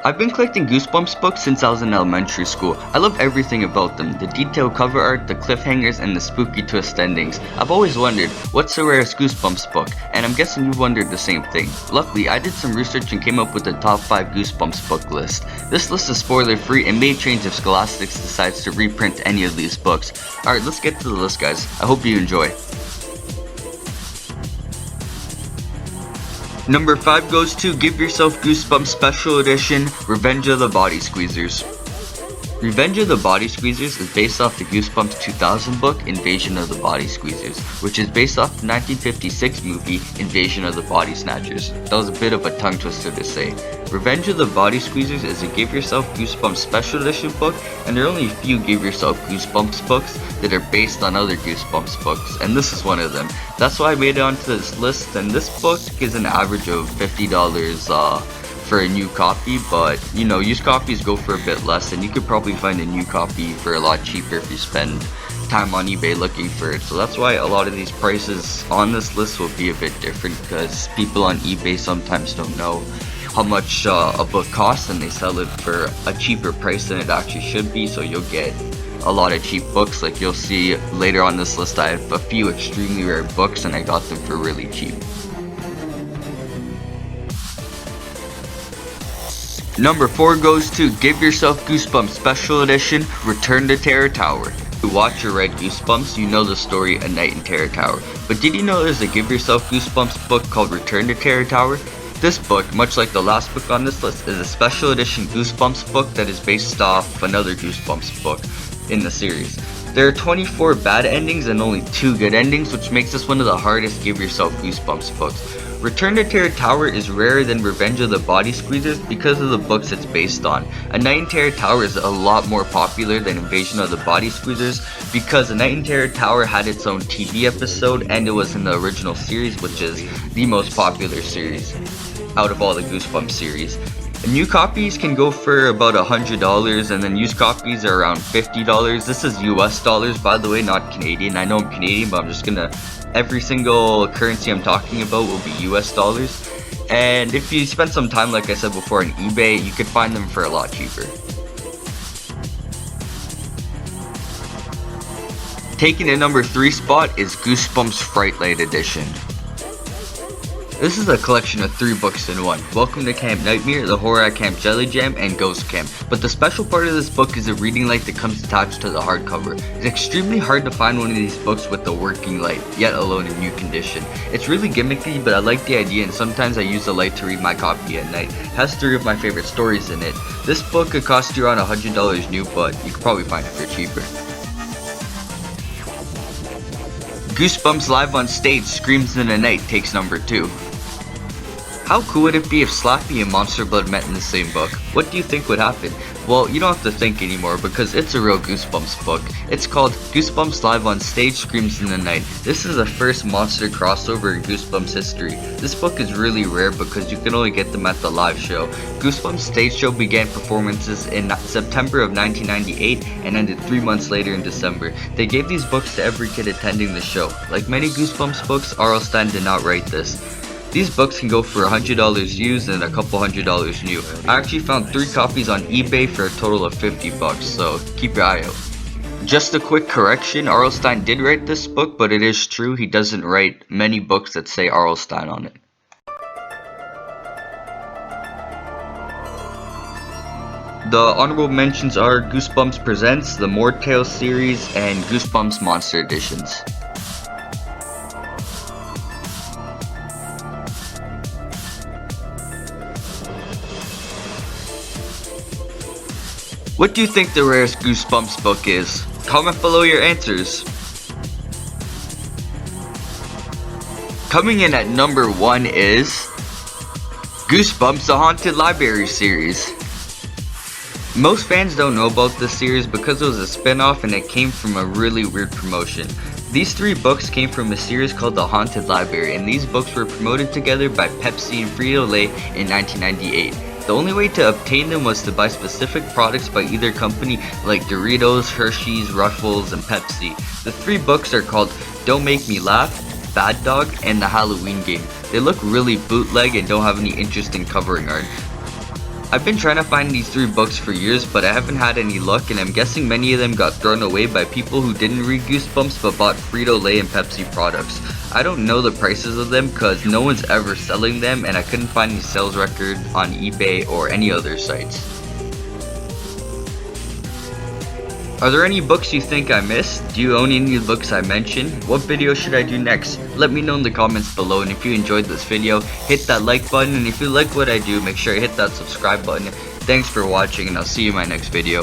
I've been collecting Goosebumps books since I was in elementary school. I love everything about them, the detailed cover art, the cliffhangers, and the spooky twist endings. I've always wondered, what's the rarest Goosebumps book? And I'm guessing you've wondered the same thing. Luckily, I did some research and came up with the top 5 Goosebumps book list. This list is spoiler free and may change if Scholastic decides to reprint any of these books. Alright, let's get to the list, guys. I hope you enjoy. Number 5 goes to Give Yourself Goosebumps Special Edition, Revenge of the Body Squeezers. Revenge of the Body Squeezers is based off the Goosebumps 2000 book, Invasion of the Body Squeezers, which is based off the 1956 movie, Invasion of the Body Snatchers. That was a bit of a tongue twister to say. Revenge of the Body Squeezers is a Give Yourself Goosebumps Special Edition book, and there are only a few Give Yourself Goosebumps books that are based on other Goosebumps books, and this is one of them. That's why I made it onto this list, and this book is an average of $50 for a new copy, but you know, used copies go for a bit less, and you could probably find a new copy for a lot cheaper if you spend time on eBay looking for it. So that's why a lot of these prices on this list will be a bit different, because people on eBay sometimes don't know how much a book costs, and they sell it for a cheaper price than it actually should be, so you'll get a lot of cheap books. Like you'll see later on this list, I have a few extremely rare books and I got them for really cheap. Number 4 goes to Give Yourself Goosebumps Special Edition, Return to Terror Tower. If you watch or read Goosebumps, you know the story A Night in Terror Tower. But did you know there's a Give Yourself Goosebumps book called Return to Terror Tower? This book, much like the last book on this list, is a special edition Goosebumps book that is based off another Goosebumps book in the series. There are 24 bad endings and only 2 good endings, which makes this one of the hardest Give Yourself Goosebumps books. Return to Terror Tower is rarer than Revenge of the Body Squeezers because of the books it's based on. A Night in Terror Tower is a lot more popular than Invasion of the Body Squeezers because A Night in Terror Tower had its own TV episode and it was in the original series, which is the most popular series out of all the Goosebumps series. New copies can go for about $100, and then used copies are around $50. This is US dollars, by the way, not Canadian. I know I'm Canadian, but I'm just gonna, every single currency I'm talking about will be US dollars. And if you spend some time, like I said before, on eBay, you could find them for a lot cheaper. Taking the number 3 spot is Goosebumps Fright Night Edition. This is a collection of 3 books in one: Welcome to Camp Nightmare, The Horror at Camp Jelly Jam, and Ghost Camp. But the special part of this book is a reading light that comes attached to the hardcover. It's extremely hard to find one of these books with the working light, yet alone in new condition. It's really gimmicky, but I like the idea, and sometimes I use the light to read my copy at night. It has 3 of my favorite stories in it. This book could cost you around $100 new, but you could probably find it for cheaper. Goosebumps Live on Stage Screams in the Night takes number 2. How cool would it be if Slappy and Monster Blood met in the same book? What do you think would happen? Well, you don't have to think anymore because it's a real Goosebumps book. It's called Goosebumps Live on Stage Screams in the Night. This is the first monster crossover in Goosebumps history. This book is really rare because you can only get them at the live show. Goosebumps Stage Show began performances in September of 1998 and ended 3 months later in December. They gave these books to every kid attending the show. Like many Goosebumps books, R.L. Stine did not write this. These books can go for $100 used and a couple $100 new. I actually found 3 copies on eBay for a total of $50, so keep your eye out. Just a quick correction, R.L. Stine did write this book, but it is true he doesn't write many books that say R.L. Stine on it. The honorable mentions are Goosebumps Presents, the More Tales series, and Goosebumps Monster Editions. What do you think the rarest Goosebumps book is? Comment below your answers. Coming in at number 1 is Goosebumps The Haunted Library series. Most fans don't know about this series because it was a spin-off and it came from a really weird promotion. These 3 books came from a series called The Haunted Library, and these books were promoted together by Pepsi and Frito-Lay in 1998. The only way to obtain them was to buy specific products by either company like Doritos, Hershey's, Ruffles, and Pepsi. The 3 books are called Don't Make Me Laugh, Bad Dog, and The Halloween Game. They look really bootleg and don't have any interesting covering art. I've been trying to find these 3 books for years, but I haven't had any luck, and I'm guessing many of them got thrown away by people who didn't read Goosebumps but bought Frito-Lay and Pepsi products. I don't know the prices of them because no one's ever selling them, and I couldn't find any sales record on eBay or any other sites. Are there any books you think I missed? Do you own any of the books I mentioned? What video should I do next? Let me know in the comments below, and if you enjoyed this video, hit that like button, and if you like what I do, make sure you hit that subscribe button. Thanks for watching, and I'll see you in my next video.